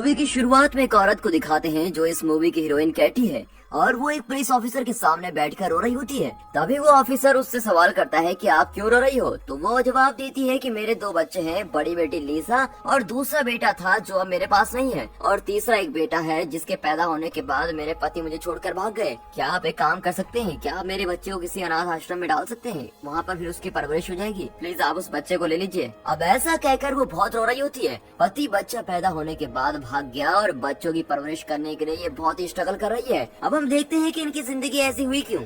Movie की शुरुआत में एक औरत को दिखाते हैं जो इस मूवी की हीरोइन कैटी है और वो एक पुलिस ऑफिसर के सामने बैठकर रो रही होती है। तभी वो ऑफिसर उससे सवाल करता है कि आप क्यों रो रही हो, तो वो जवाब देती है कि मेरे 2 बच्चे हैं, बड़ी बेटी लीसा और दूसरा बेटा था जो अब मेरे पास नहीं है, और तीसरा एक बेटा है जिसके पैदा होने के बाद मेरे पति मुझे छोड़कर भाग गए। क्या आप एक काम कर सकते हैं, क्या आप मेरे बच्चे को किसी अनाथ आश्रम में डाल सकते हैं, वहाँ पर फिर उसकी परवरिश हो जाएगी, प्लीज आप उस बच्चे को ले लीजिए। अब ऐसा कहकर वो बहुत रो रही होती है। पति बच्चा पैदा होने के बाद भाग गया और बच्चों की परवरिश करने के लिए ये बहुत ही स्ट्रगल कर रही है। अब हम देखते हैं कि इनकी जिंदगी ऐसी हुई क्यों।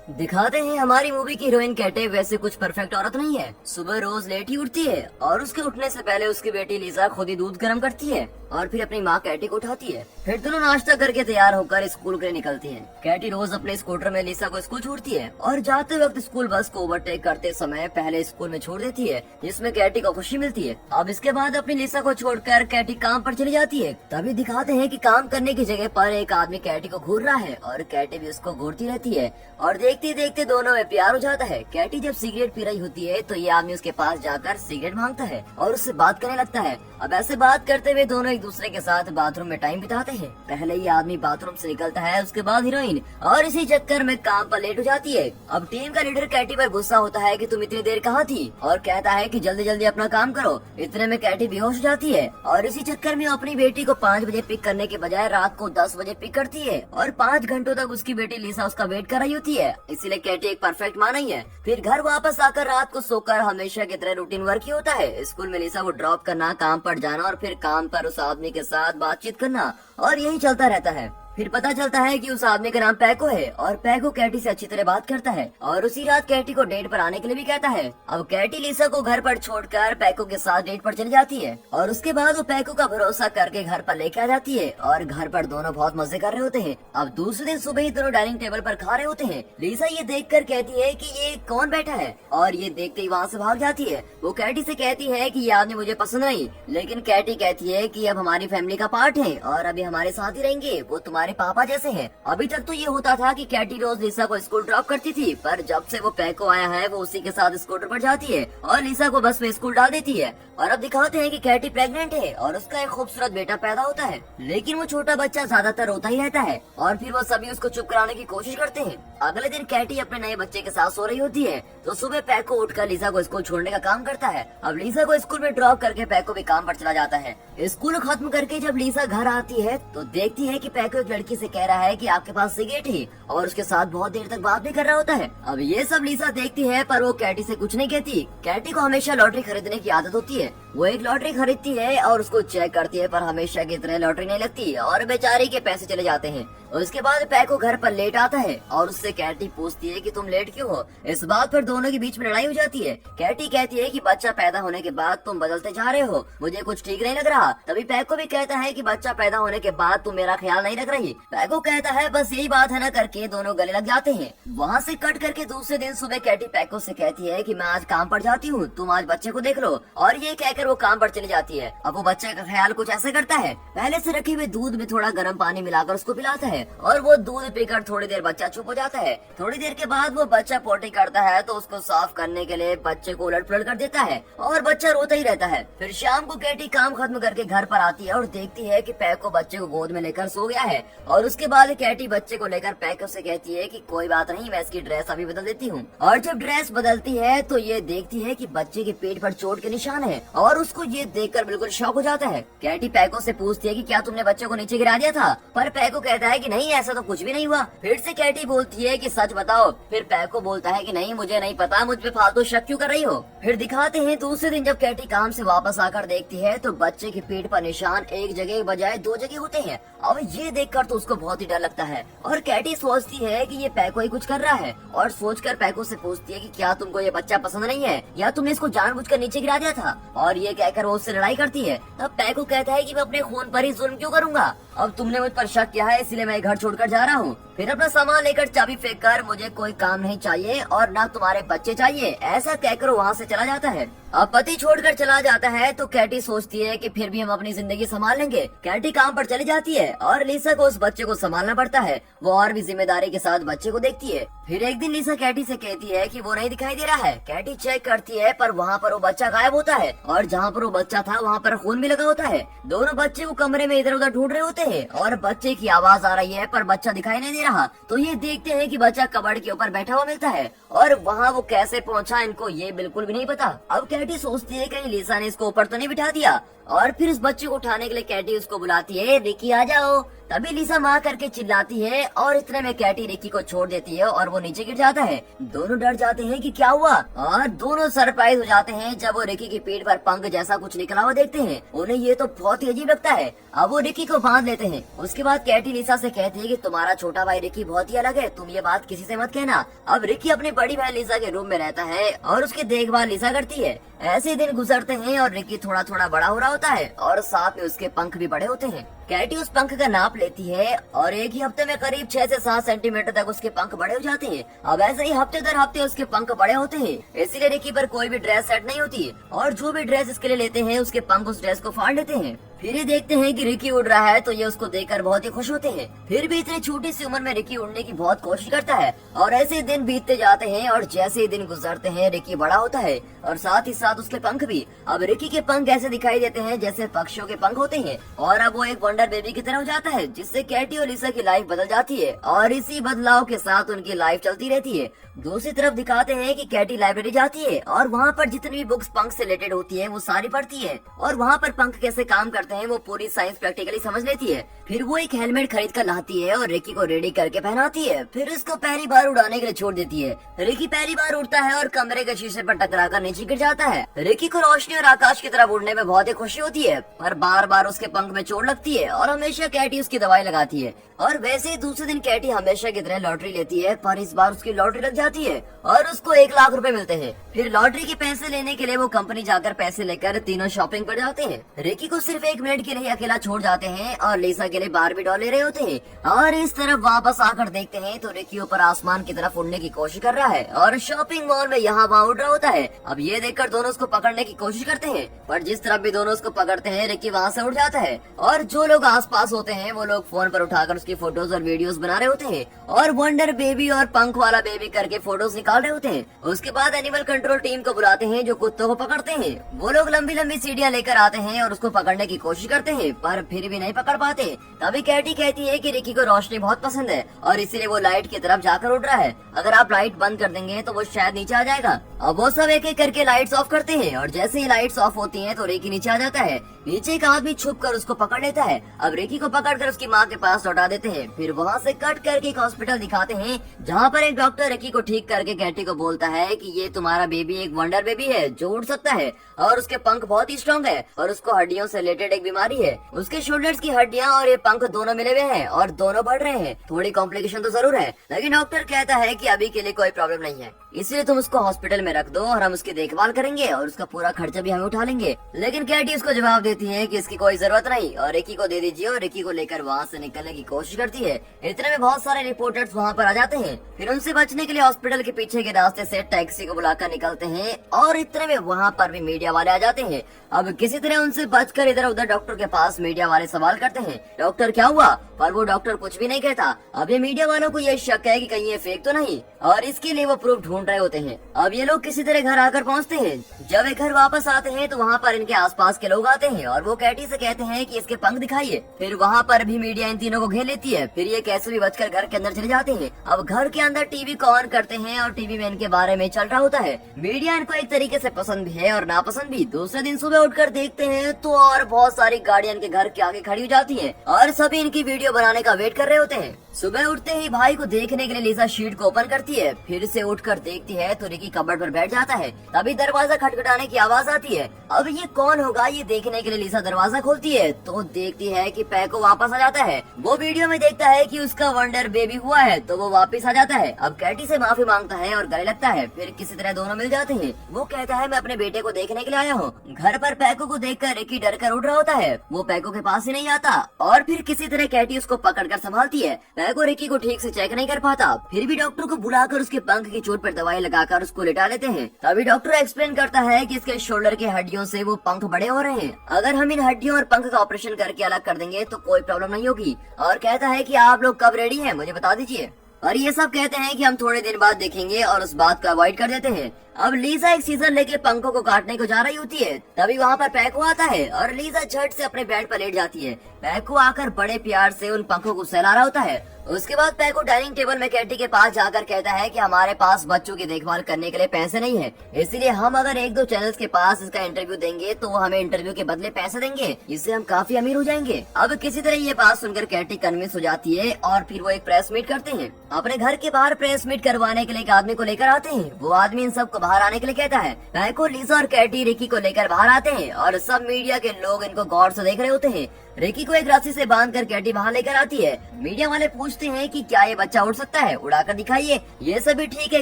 दिखाते हैं हमारी मूवी की हीरोइन कैटे वैसे कुछ परफेक्ट औरत नहीं है। सुबह रोज लेट ही उठती है और उसके उठने से पहले उसकी बेटी लीसा खुद ही दूध गर्म करती है और फिर अपनी माँ कैटी को उठाती है। फिर दोनों नाश्ता करके तैयार होकर स्कूल के लिए निकलती हैं। कैटी रोज अपने स्कूटर में लीसा को स्कूल छोड़ती है और जाते वक्त स्कूल बस को ओवरटेक करते समय पहले स्कूल में छोड़ देती है, जिसमें कैटी को खुशी मिलती है। अब इसके बाद अपनी लीसा को छोड़कर कैटी काम पर चली जाती है। तभी दिखाते हैं कि काम करने की जगह पर एक आदमी कैटी को घूर रहा है और कैटी भी उसको घूरती रहती है और देखते देखते दोनों में प्यार हो जाता है। कैटी जब सिगरेट पी रही होती है तो ये आदमी उसके पास जाकर सिगरेट मांगता है और उससे बात करने लगता है। अब ऐसे बात करते हुए दोनों एक दूसरे के साथ बाथरूम में टाइम बिताते हैं। पहले ये आदमी बाथरूम से निकलता है, उसके बाद हीरोइन, और इसी चक्कर में काम पर लेट हो जाती है। अब टीम का लीडर कैटी पर गुस्सा होता है कि तुम इतनी देर कहाँ थी, और कहता है कि जल्दी जल्दी अपना काम करो। इतने में कैटी बेहोश हो जाती है और इसी चक्कर में अपनी बेटी को 5 बजे पिक करने के बजाय रात को 10 बजे पिक करती है और 5 घंटों तक उसकी बेटी लीसा उसका वेट कर रही होती है। इसीलिए कैटी एक परफेक्ट माँ नहीं है। फिर घर वापस आकर रात को सोकर हमेशा की तरह रूटीन वर्क ही होता है। स्कूल में लीसा को ड्रॉप करना, काम पर जाना और फिर काम पर उस आदमी के साथ बातचीत करना, और यही चलता रहता है। फिर पता चलता है कि उस आदमी का नाम पैको है और पैको कैटी से अच्छी तरह बात करता है और उसी रात कैटी को डेट पर आने के लिए भी कहता है। अब कैटी लीसा को घर पर छोड़कर पैको के साथ डेट पर चली जाती है और उसके बाद वो पैको का भरोसा करके घर पर लेकर आ जाती है और घर पर दोनों बहुत मजे कर रहे होते हैं। अब दूसरे दिन सुबह ही दोनों डाइनिंग टेबल पर खा रहे होते हैं। लीसा ये देखकर कहती है कि ये कौन बैठा है और ये देखते ही वहाँ से भाग जाती है। वो कैटी से कहती है कि ये आदमी मुझे पसंद नहीं, लेकिन कैटी कहती है कि अब हमारी फैमिली का पार्ट है और अभी हमारे साथ ही रहेंगे, वो तुम्हारे पापा जैसे हैं। अभी तक तो ये होता था कि कैटी रोज लीसा को स्कूल ड्रॉप करती थी, पर जब से वो पैको आया है वो उसी के साथ स्कूटर पर जाती है और लीसा को बस में स्कूल डाल देती है। और अब दिखाते हैं कि कैटी प्रेग्नेंट है और उसका एक खूबसूरत बेटा पैदा होता है, लेकिन वो छोटा बच्चा ज्यादातर रोता ही रहता है और फिर वो सभी उसको चुप कराने की कोशिश करते हैं। अगले दिन कैटी अपने नए बच्चे के साथ सो रही होती है तो सुबह पैको उठकर लीसा को स्कूल छोड़ने का काम करता है। अब लीसा को स्कूल में ड्रॉप करके पैको भी काम पर चला जाता है। स्कूल खत्म करके जब लीसा घर आती है तो देखती है कि पैको एक लड़की से कह रहा है कि आपके पास सिगरेट है और उसके साथ बहुत देर तक बात भी कर रहा होता है। अब ये सब लीसा देखती है पर वो कैटी से कुछ नहीं कहती। कैटी को हमेशा लॉटरी खरीदने की आदत होती है। वो एक लॉटरी खरीदती है और उसको चेक करती है पर हमेशा की तरह लॉटरी नहीं लगती और बेचारी के पैसे चले जाते हैं। उसके बाद पैको घर पर लेट आता है और उससे कैटी पूछती है कि तुम लेट क्यों हो। इस बात पर दोनों के बीच में लड़ाई हो जाती है। कैटी कहती है कि बच्चा पैदा होने के बाद तुम बदलते जा रहे हो, मुझे कुछ ठीक नहीं लग रहा। तभी पैको भी कहता है कि बच्चा पैदा होने के बाद तुम मेरा ख्याल नहीं रख रही। पैको कहता है बस यही बात है ना, करके दोनों गले लग जाते हैं। वहाँ से कट करके दूसरे दिन सुबह कैटी पैको से कहती है कि मैं आज काम पर जाती हूँ, तुम आज बच्चे को देख लो, और ये कहकर वो काम पर चली जाती है। अब वो बच्चे का ख्याल कुछ ऐसे करता है, पहले से रखे हुए दूध में थोड़ा गर्म पानी मिलाकर उसको पिलाता है और वो दूध पीकर थोड़ी देर बच्चा चुप हो जाता है। थोड़ी देर के बाद वो बच्चा पोटी करता है तो उसको साफ करने के लिए बच्चे को उलट पुलट कर देता है और बच्चा रोता ही रहता है। फिर शाम को कैटी काम खत्म करके घर पर आती है और देखती है कि पैको बच्चे को गोद में लेकर सो गया है और उसके बाद कैटी बच्चे को लेकर पैको से कहती है कि कोई बात नहीं, मैं इसकी ड्रेस अभी बदल देती हूँ। और जब ड्रेस बदलती है तो ये देखती है कि बच्चे के पेट पर चोट के निशान है और उसको ये देखकर बिल्कुल शॉक हो जाता है। कैटी पैको से पूछती है कि क्या तुमने बच्चे को नीचे गिरा दिया था, पर पैको कहता है कि नहीं, ऐसा तो कुछ भी नहीं हुआ। फिर से कैटी बोलती है कि सच बताओ। फिर पैको बोलता है कि नहीं, मुझे नहीं पता, मुझ पे फालतू शक क्यों कर रही हो। फिर दिखाते हैं दूसरे दिन जब कैटी काम से वापस आकर देखती है तो बच्चे के पेट पर निशान एक जगह बजाय 2 जगह होते हैं। अब ये देखकर तो उसको बहुत ही डर लगता है और कैटी सोचती है कि ये पैको ही कुछ कर रहा है और सोचकर पैको से पूछती है कि क्या तुमको ये बच्चा पसंद नहीं है या तुमने इसको जानबूझकर नीचे गिरा दिया था, और ये कहकर वो उससे लड़ाई करती है। तब पैको कहता है कि मैं अपने खून पर ही जुल्म क्यों करूंगा, अब तुमने मुझ पर शक किया है इसलिए मैं घर छोड़कर जा रहा हूँ। फिर अपना सामान लेकर चाबी फेंक कर मुझे कोई काम नहीं चाहिए और ना तुम्हारे बच्चे चाहिए ऐसा कहकर वहाँ से चला जाता है। अब पति छोड़कर चला जाता है तो कैटी सोचती है कि फिर भी हम अपनी जिंदगी संभाल लेंगे। कैटी काम पर चली जाती है और लिसा को उस बच्चे को संभालना पड़ता है। वो और भी जिम्मेदारी के साथ बच्चे को देखती है। फिर एक दिन लिसा कैटी से कहती है कि वो नहीं दिखाई दे रहा है। कैटी चेक करती है पर वहाँ पर वो बच्चा गायब होता है और जहाँ पर वो बच्चा था वहाँ पर खून भी लगा होता है। दोनों बच्चे वो कमरे में इधर उधर ढूंढ रहे होते हैं और बच्चे की आवाज आ रही है पर बच्चा दिखाई नहीं दे रहा। तो ये देखते हैं कि बच्चा कबर्ड के ऊपर बैठा हुआ मिलता है और वहाँ वो कैसे पहुँचा इनको ये बिल्कुल भी नहीं पता। अब कैटी सोचती है कहीं लिसा ने इसको ऊपर तो नहीं बिठा दिया और फिर इस बच्चे को उठाने के लिए कैटी उसको बुलाती है, रिकी आ जाओ। तभी लिसा माँ करके चिल्लाती है और इतने में कैटी रिकी को छोड़ देती है और वो नीचे गिर जाता है। दोनों डर जाते हैं कि क्या हुआ और दोनों सरप्राइज हो जाते हैं जब वो रिकी की पीठ पर पंख जैसा कुछ निकला हुआ देखते हैं। उन्हें ये तो बहुत ही अजीब लगता है। अब वो रिकी को बांध लेते हैं। उसके बाद कैटी लिसा से कहती है कि तुम्हारा छोटा भाई रिकी बहुत ही अलग है, तुम ये बात किसी से मत कहना। अब रिकी अपनी बड़ी बहन लिसा के रूम में रहता है और उसकी देखभाल लिसा करती है। ऐसे दिन गुजरते हैं और रिकी थोड़ा थोड़ा बड़ा हो रहा होता है और साथ में उसके पंख भी बड़े होते हैं। कैटी उस पंख का नाप लेती है और एक ही हफ्ते में करीब 6 से 7 सेंटीमीटर तक उसके पंख बड़े हो जाते हैं। अब ऐसे ही हफ्ते दर हफ्ते उसके पंख बड़े होते हैं, इसीलिए रिकी पर कोई भी ड्रेस सेट नहीं होती और जो भी ड्रेस इसके लिए लेते हैं उसके पंख उस ड्रेस को फाड़ लेते हैं। फिर ये देखते हैं कि रिकी उड़ रहा है तो ये उसको देखकर बहुत ही खुश होते हैं। फिर भी इतनी छोटी सी उम्र में रिकी उड़ने की बहुत कोशिश करता है और ऐसे दिन बीतते जाते हैं और जैसे ही दिन गुजरते हैं रिकी बड़ा होता है और साथ ही साथ उसके पंख भी। अब रिकी के पंख ऐसे दिखाई देते हैं जैसे पक्षियों के पंख होते हैं और अब वो एक वंडर बेबी की तरह हो जाता है, जिससे कैटी और लिसा की लाइफ बदल जाती है और इसी बदलाव के साथ उनकी लाइफ चलती रहती है। दूसरी तरफ दिखाते हैं कि कैटी लाइब्रेरी जाती है और वहाँ पर जितनी भी बुक्स पंख से रिलेटेड होती है वो सारी पढ़ती है और वहाँ पर पंख कैसे काम करते हैं वो पूरी साइंस प्रैक्टिकली समझ लेती है। फिर वो एक हेलमेट खरीद कर लाती है और रिकी को रेडी करके पहनाती है। फिर उसको पहली बार उड़ाने के लिए छोड़ देती है। रिकी पहली बार उड़ता है और कमरे के शीशे पर टकराकर नीचे गिर जाता है। रिकी को रोशनी और आकाश की तरफ उड़ने में बहुत ही खुशी होती है पर बार बार उसके पंख में चोट लगती है और हमेशा कैटी उसकी दवाई लगाती है। और वैसे ही दूसरे दिन कैटी हमेशा की तरह लॉटरी लेती है पर इस बार उसकी लॉटरी लग जाती है और उसको 1 लाख रुपए मिलते हैं। फिर लॉटरी के पैसे लेने के लिए वो कंपनी जाकर पैसे लेकर तीनों शॉपिंग पर जाते हैं। रिकी को सिर्फ 1 मिनट के लिए अकेला छोड़ जाते हैं और लिसा के लिए बारबी डॉल ले रहे होते हैं और इस तरफ वापस आकर देखते हैं तो रिकी ऊपर आसमान की तरफ उड़ने की कोशिश कर रहा है और शॉपिंग मॉल में यहाँ वहाँ उड़ रहा होता है। अब ये देखकर दोनों उसको पकड़ने की कोशिश करते हैं पर जिस तरफ भी दोनों उसको पकड़ते हैं रिकी वहाँ से उड़ जाता है और जो लोग आसपास होते हैं वो लोग फोन पर उठाकर उसकी फोटोज और वीडियोस बना रहे होते हैं और वंडर बेबी और पंख वाला बेबी करके फोटोज निकाल रहे होते हैं। उसके बाद एनिमल कंट्रोल टीम को बुलाते हैं जो कुत्तों को पकड़ते हैं। वो लोग लंबी लंबी सीढ़ियाँ लेकर आते हैं और उसको पकड़ने की कोशिश करते हैं पर फिर भी नहीं पकड़ पाते। तभी कैटी कहती है कि रिकी को रोशनी बहुत पसंद है और इसीलिए वो लाइट की तरफ जाकर उड़ रहा है। अगर आप लाइट बंद कर देंगे तो वो शायद नीचे आ जाएगा। अब वो सब एक एक करके लाइट्स ऑफ करते हैं और जैसे ही लाइट्स ऑफ होती हैं तो रिकी नीचे आ जाता है। नीचे एक आदमी छुप कर उसको पकड़ लेता है। अब रिकी को पकड़कर उसकी माँ के पास लौटा देते हैं। फिर वहाँ से कट करके एक हॉस्पिटल दिखाते हैं जहाँ पर एक डॉक्टर रिकी को ठीक करके कैटी को बोलता है कि ये तुम्हारा बेबी एक वंडर बेबी है जो उड़ सकता है और उसके पंख बहुत ही स्ट्रॉन्ग है और उसको हड्डियों से रिलेटेड एक बीमारी है। उसके शोल्डर्स की हड्डियाँ और ये पंख दोनों मिले हुए हैं और दोनों बढ़ रहे हैं। थोड़ी कॉम्प्लिकेशन तो जरूर है लेकिन डॉक्टर कहता है कि अभी के लिए कोई प्रॉब्लम नहीं है, इसलिए तुम उसको हॉस्पिटल में रख दो और हम उसकी देखभाल करेंगे और उसका पूरा खर्चा भी हम उठा लेंगे। लेकिन कैटी उसको जवाब देती है कि इसकी कोई जरूरत नहीं और रिकी को दे दीजिए और रिकी को लेकर वहाँ से निकलने की कोशिश करती है। इतने में बहुत सारे रिपोर्टर्स वहाँ पर आ जाते हैं। फिर उनसे बचने के लिए हॉस्पिटल के पीछे के रास्ते से टैक्सी को बुलाकर निकलते हैं और इतने में वहाँ पर भी मीडिया वाले आ जाते हैं। अब किसी तरह उनसे बचकर इधर उधर डॉक्टर के पास मीडिया वाले सवाल करते हैं, डॉक्टर क्या हुआ? पर वो डॉक्टर कुछ भी नहीं कहता। अब ये मीडिया वालों को ये शक है कि कहीं ये फेक तो नहीं और इसके लिए वो प्रूफ ढूंढ रहे होते हैं। अब ये लोग किसी तरह घर आकर पहुँचते हैं। जब ये घर वापस आते हैं तो वहाँ पर इनके आसपास के लोग आते हैं और वो कैटी से कहते हैं कि इसके पंख दिखाइए। फिर वहाँ पर भी मीडिया इन तीनों को घेर लेती है। फिर ये कैसे भी बचकर घर के अंदर चले जाते हैं। अब घर के अंदर टीवी को ऑन करते हैं और टीवी में इनके बारे में चल रहा होता है। मीडिया इनको एक तरीके से पसंद भी है और नापसंद भी। दूसरे दिन सुबह उठकर देखते हैं तो और बहुत सारी गाड़ियां इनके घर के आगे खड़ी हो जाती हैं और सभी इनकी वीडियो बनाने का वेट कर रहे होते हैं। सुबह उठते ही भाई को देखने के लिए लिसा शीट को ओपन करती है। फिर से उठकर देखती है तो रिकी कबर्ड पर बैठ जाता है। तभी दरवाजा खटखटाने की आवाज आती है। अब ये कौन होगा ये देखने के लिए लिसा दरवाजा खोलती है तो देखती है कि पैको वापस आ जाता है। वो वीडियो में देखता है कि उसका वंडर बेबी हुआ है तो वो वापस आ जाता है। अब कैटी से माफी मांगता है और गले लगता है। फिर किसी तरह दोनों मिल जाते हैं। वो कहता है मैं अपने बेटे को देखने के लिए आया हूँ। घर पर पैको को देखकर रिकी डर कर उठ रहा होता होता है वो पैको के पास ही नहीं आता और फिर किसी तरह कैटी उसको पकड़कर संभालती है। पैको रिकी को ठीक से चेक नहीं कर पाता, फिर भी डॉक्टर को बुलाकर उसके पंख की चोट पर दवाई लगाकर उसको लिटा लेते हैं। तभी डॉक्टर एक्सप्लेन करता है कि इसके शोल्डर की हड्डियों से वो पंख बड़े हो रहे हैं, अगर हम इन हड्डियों और पंख का ऑपरेशन करके अलग कर देंगे तो कोई प्रॉब्लम नहीं होगी। और कहता है कि आप लोग कब रेडी हैं मुझे बता दीजिए। और ये सब कहते हैं कि हम थोड़े दिन बाद देखेंगे और उस बात को अवॉइड कर देते हैं। अब लीजा एक सीजर लेके पंखों को काटने को जा रही होती है, तभी वहाँ पर पैको आता है और लीजा झट से अपने बेड पर लेट जाती है। पैको आकर बड़े प्यार से उन पंखों को सहला रहा होता है। उसके बाद पैको डाइनिंग टेबल में कैटी के पास जाकर कहता है कि हमारे पास बच्चों की देखभाल करने के लिए पैसे नहीं है, इसलिए हम अगर 1-2 चैनल्स के पास इसका इंटरव्यू देंगे तो वो हमें इंटरव्यू के बदले पैसे देंगे, इससे हम काफी अमीर हो जाएंगे। अब किसी तरह ये बात सुनकर कैटी कन्विंस हो जाती है और फिर वो एक प्रेस मीट करते हैं। अपने घर के बाहर प्रेस मीट करवाने के लिए एक आदमी को लेकर आते हैं। वो आदमी इन सबको बाहर आने के लिए कहता है। पैको, लीजा और कैटी रिकी को लेकर बाहर आते हैं और सब मीडिया के लोग इनको गौर से देख रहे होते हैं। रिकी को एक रस्सी से बांधकर कैटी बाहर लेकर आती है। मीडिया वाले पूछते हैं कि क्या ये बच्चा उड़ सकता है, उड़ाकर दिखाइए। ये सभी ठीक है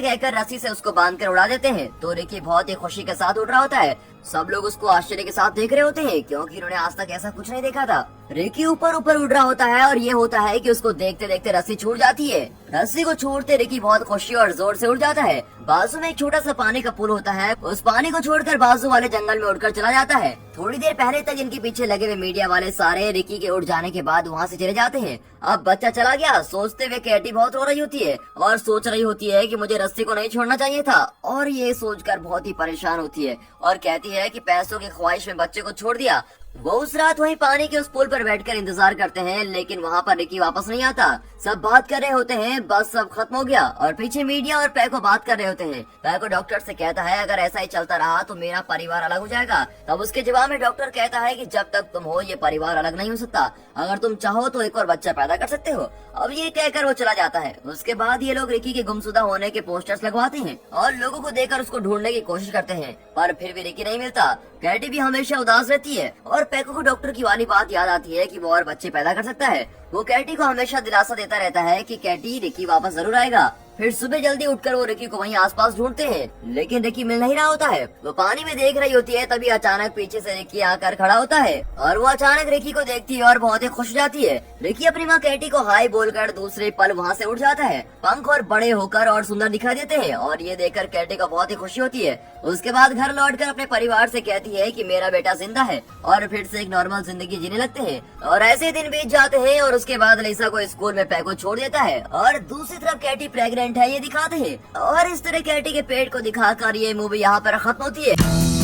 कहकर रस्सी से उसको बांधकर उड़ा देते हैं। तो रिकी बहुत ही खुशी के साथ उड़ रहा होता है। सब लोग उसको आश्चर्य के साथ देख रहे होते हैं क्योंकि उन्होंने आज तक ऐसा कुछ नहीं देखा था। रिकी ऊपर ऊपर उड़ रहा होता है और ये होता है कि उसको देखते देखते रस्सी छूट जाती है। रस्सी को छोड़ते रिकी बहुत खुशी और जोर से उड़ जाता है। बाजू में एक छोटा सा पानी का पुल होता है, उस पानी को छोड़कर बाजू वाले जंगल में उड़कर चला जाता है। थोड़ी देर पहले तक इनके पीछे लगे हुए मीडिया वाले सारे रिकी के उड़ जाने के बाद वहाँ से चले जाते हैं। अब बच्चा चला गया सोचते हुए कैटी बहुत रो रही होती है और सोच रही होती है कि मुझे रस्सी को नहीं छोड़ना चाहिए था, और ये सोचकर बहुत ही परेशान होती है और कहती है कि पैसों की ख्वाहिश में बच्चे को छोड़ दिया। वो उस रात वहीं पानी के उस पुल पर बैठकर इंतजार करते हैं, लेकिन वहाँ पर रिकी वापस नहीं आता। सब बात कर रहे होते हैं बस सब खत्म हो गया और पीछे मीडिया और पैको बात कर रहे होते हैं। पैको डॉक्टर से कहता है अगर ऐसा ही चलता रहा तो मेरा परिवार अलग हो जाएगा। तब उसके जवाब में डॉक्टर कहता है कि जब तक तुम हो ये परिवार अलग नहीं हो सकता, अगर तुम चाहो तो एक और बच्चा पैदा कर सकते हो। अब ये कहकर वो चला जाता है। उसके बाद ये लोग रिकी के गुमशुदा होने के पोस्टर्स लगवाते हैं और लोगों को देखकर उसको ढूंढने की कोशिश करते हैं, पर फिर भी रिकी नहीं मिलता। कैटी भी हमेशा उदास रहती है और पैको को डॉक्टर की वाली बात याद आती है कि वो और बच्चे पैदा कर सकता है। वो कैटी को हमेशा दिलासा देता रहता है कि कैटी रिकी वापस जरूर आएगा। फिर सुबह जल्दी उठकर वो रिकी को वहीं आसपास ढूंढते हैं, लेकिन रिकी मिल नहीं रहा होता है। वो पानी में देख रही होती है, तभी अचानक पीछे से रिकी आकर खड़ा होता है और वो अचानक रिकी को देखती है और बहुत ही खुश जाती है। रिकी अपनी माँ कैटी को हाय बोलकर दूसरे पल वहाँ से उड़ जाता है। पंख और बड़े होकर और सुंदर दिखाई देते हैं और ये देखकर कैटी को बहुत ही खुशी होती है। उसके बाद घर लौटकर अपने परिवार से कहती है कि मेरा बेटा जिंदा है और फिर से एक नॉर्मल जिंदगी जीने लगते हैं। और ऐसे दिन बीत जाते हैं और उसके बाद लिसा को स्कूल में पैको छोड़ देता है और दूसरी तरफ कैटी प्रेग्नेंट है ये दिखाते हैं और इस तरह कैटी के पेट को दिखाकर ये मूवी यहाँ पर खत्म होती है।